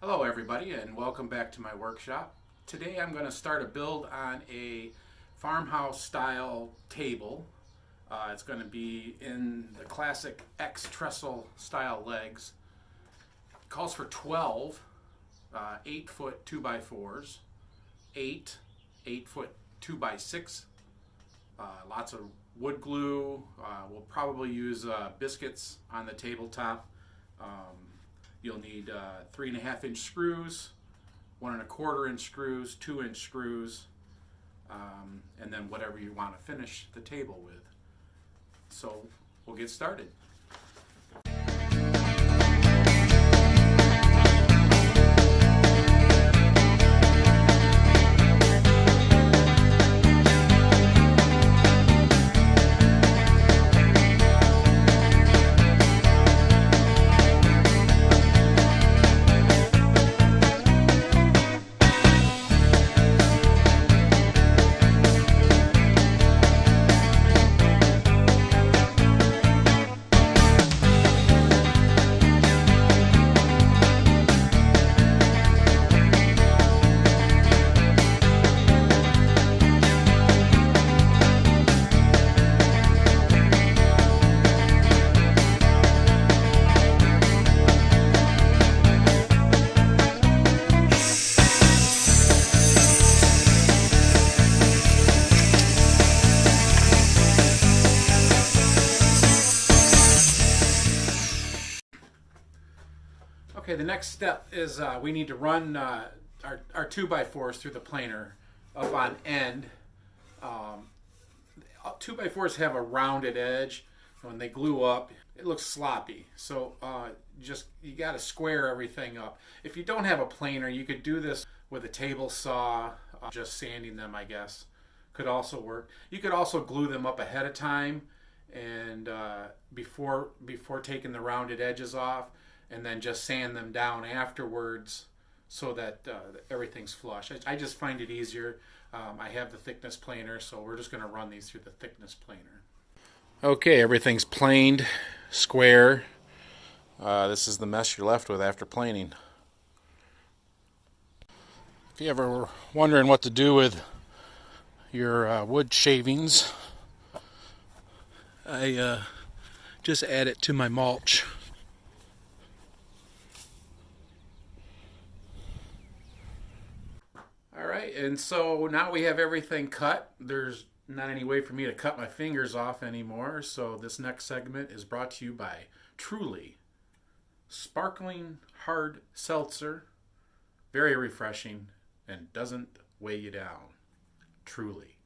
Hello everybody and welcome back to my workshop. Today I'm going to start a build on a farmhouse style table. It's going to be in the classic X Trestle style legs. It calls for 12 8-foot 2x4s, 8 8-foot 2x6, lots of wood glue. We'll probably use biscuits on the tabletop. You'll need 3.5-inch screws, 1.25-inch screws, 2-inch screws, and then whatever you want to finish the table with. So we'll get started. Okay, the next step is we need to run our 2x4s through the planer up on end. 2x4s have a rounded edge. When they glue up, it looks sloppy. So you got to square everything up. If you don't have a planer, you could do this with a table saw, just sanding them, I guess. Could also work. You could also glue them up ahead of time and before taking the rounded edges off, and then just sand them down afterwards so that everything's flush. I just find it easier. I have the thickness planer, so we're just going to run these through the thickness planer. Okay, everything's planed, square. This is the mess you're left with after planing. If you ever were wondering what to do with your wood shavings, I just add it to my mulch. Alright, and so now we have everything cut. There's not any way for me to cut my fingers off anymore, so this next segment is brought to you by Truly. Sparkling hard seltzer, very refreshing, and doesn't weigh you down. Truly.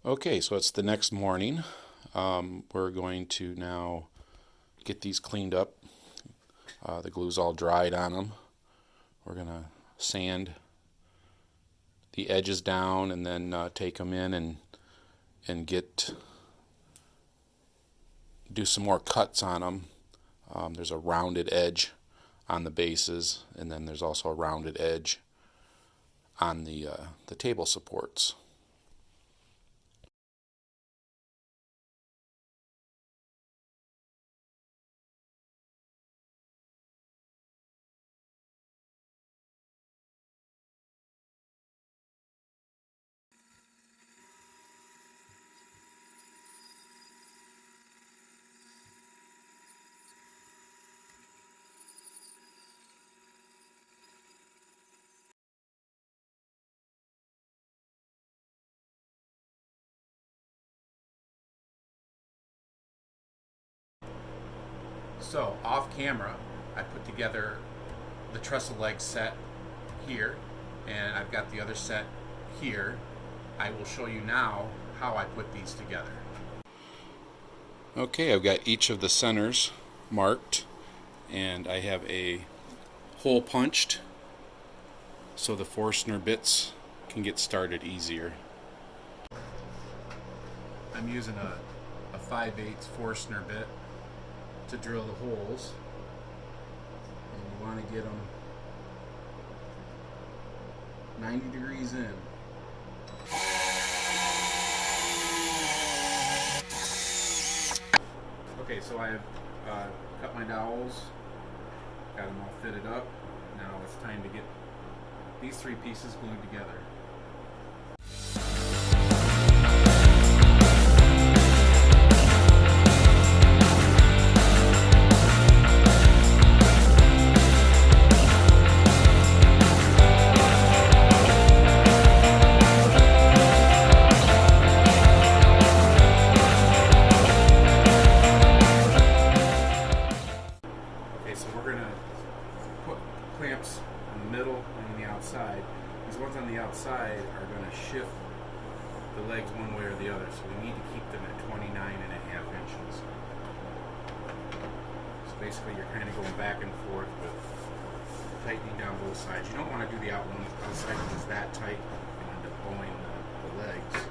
Okay, so it's the next morning. We're going to now get these cleaned up. The glue's all dried on them. We're going to sand the edges down and then take them in and do some more cuts on them. There's a rounded edge on the bases, and then there's also a rounded edge on the table supports. So off camera, I put together the trestle leg set here, and I've got the other set here. I will show you now how I put these together. Okay, I've got each of the centers marked, and I have a hole punched so the Forstner bits can get started easier. I'm using a 5/8 Forstner bit to drill the holes, and you want to get them 90 degrees in. Okay, so I have cut my dowels, got them all fitted up. Now it's time to get these three pieces glued together. So we're going to put clamps in the middle and on the outside. These ones on the outside are going to shift the legs one way or the other, so we need to keep them at 29.5 inches. So basically you're kind of going back and forth with tightening down both sides. You don't want to do the outside just that tight and end up bowing the legs.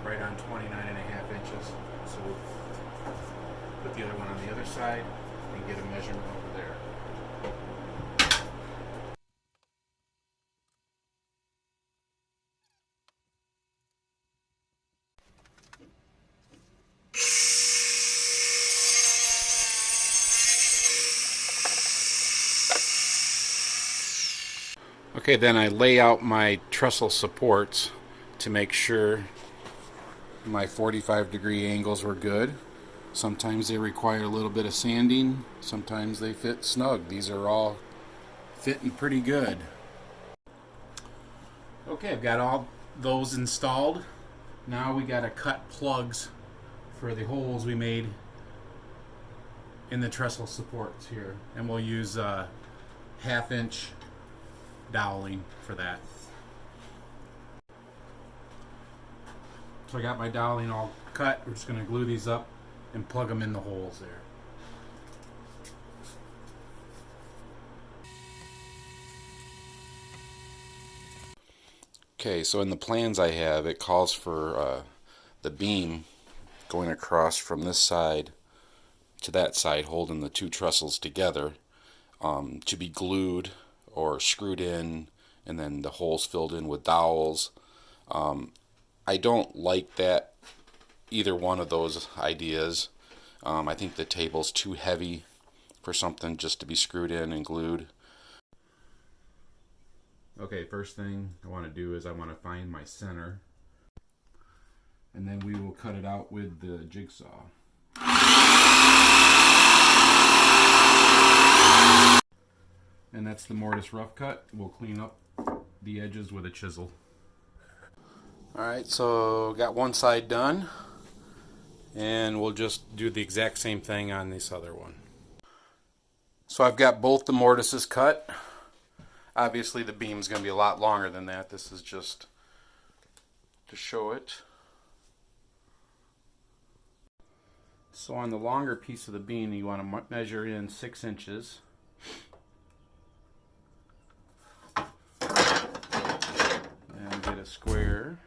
Right on 29.5 inches. So we'll put the other one on the other side and get a measurement over there. Okay, then I lay out my trestle supports to make sure my 45-degree angles were good. Sometimes they require a little bit of sanding, sometimes they fit snug. These are all fitting pretty good. Okay, I've got all those installed. Now we got to cut plugs for the holes we made in the trestle supports here, and we'll use 1/2 inch doweling for that. So I got my doweling all cut. We're just going to glue these up and plug them in the holes there. Okay, so in the plans I have, it calls for the beam going across from this side to that side, holding the two trestles together, to be glued or screwed in, and then the holes filled in with dowels. I don't like that, either one of those ideas. I think the table's too heavy for something just to be screwed in and glued. Okay, first thing I want to do is I want to find my center, and then we will cut it out with the jigsaw. And that's the mortise rough cut. We'll clean up the edges with a chisel. Alright, so got one side done, and we'll just do the exact same thing on this other one. So I've got both the mortises cut. Obviously the beam's going to be a lot longer than that. This is just to show it. So on the longer piece of the beam, you want to measure in 6 inches. And get a square.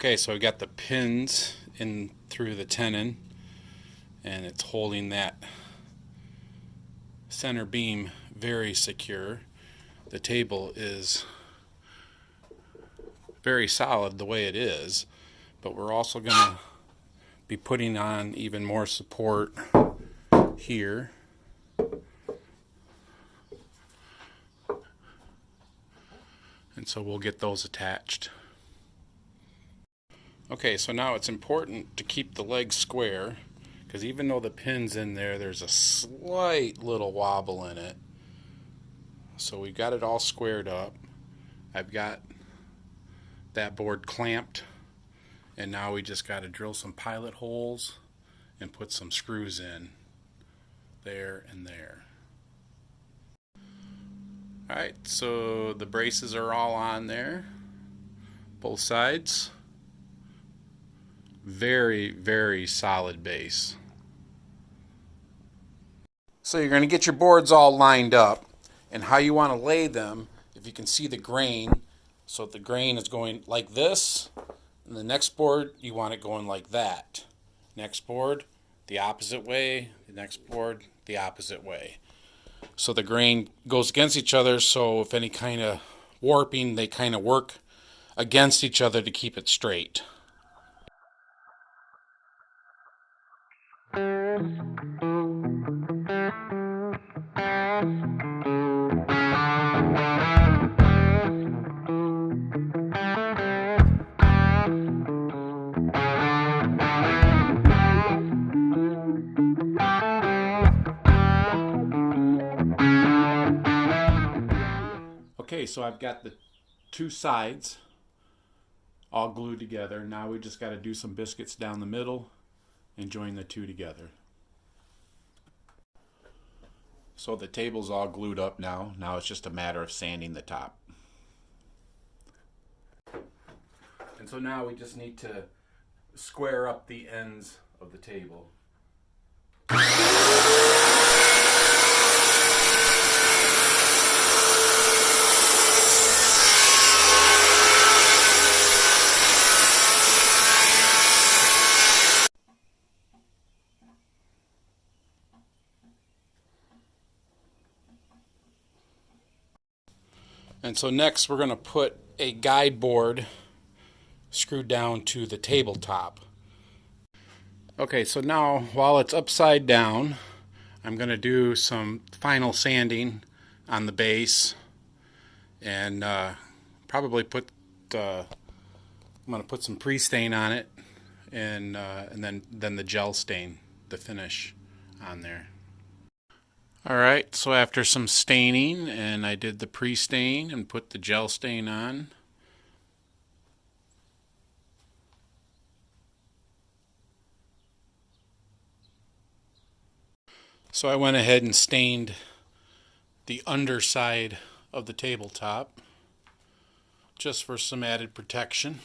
Okay, so I got the pins in through the tenon, and it's holding that center beam very secure. The table is very solid the way it is, but we're also going to be putting on even more support here. And so we'll get those attached. Okay, so now it's important to keep the legs square, because even though the pin's in there, there's a slight little wobble in it. So we've got it all squared up. I've got that board clamped, and now we just got to drill some pilot holes and put some screws in there and there. Alright, so the braces are all on there, both sides. Very, very solid base. So you're going to get your boards all lined up, and how you want to lay them, if you can see the grain, so the grain is going like this, and the next board you want it going like that. Next board the opposite way, the next board the opposite way. So the grain goes against each other, so if any kind of warping, they kind of work against each other to keep it straight. Okay, so I've got the two sides all glued together. Now we just got to do some biscuits down the middle and join the two together. So the table's all glued up now. Now it's just a matter of sanding the top. And so now we just need to square up the ends of the table. And so next we're going to put a guide board screwed down to the tabletop. Okay, so now while it's upside down, I'm going to do some final sanding on the base, and probably put I'm going to put some pre-stain on it, and then the gel stain, the finish on there. Alright, so after some staining, and I did the pre-stain and put the gel stain on. So I went ahead and stained the underside of the tabletop, just for some added protection.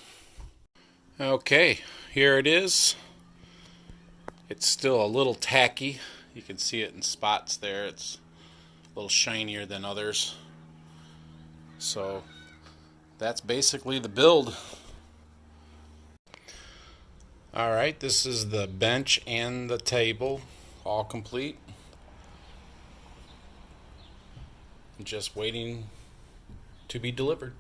Okay, here it is. It's still a little tacky. You can see it in spots there. It's a little shinier than others. So that's basically the build. Alright, this is the bench and the table, all complete. Just waiting to be delivered.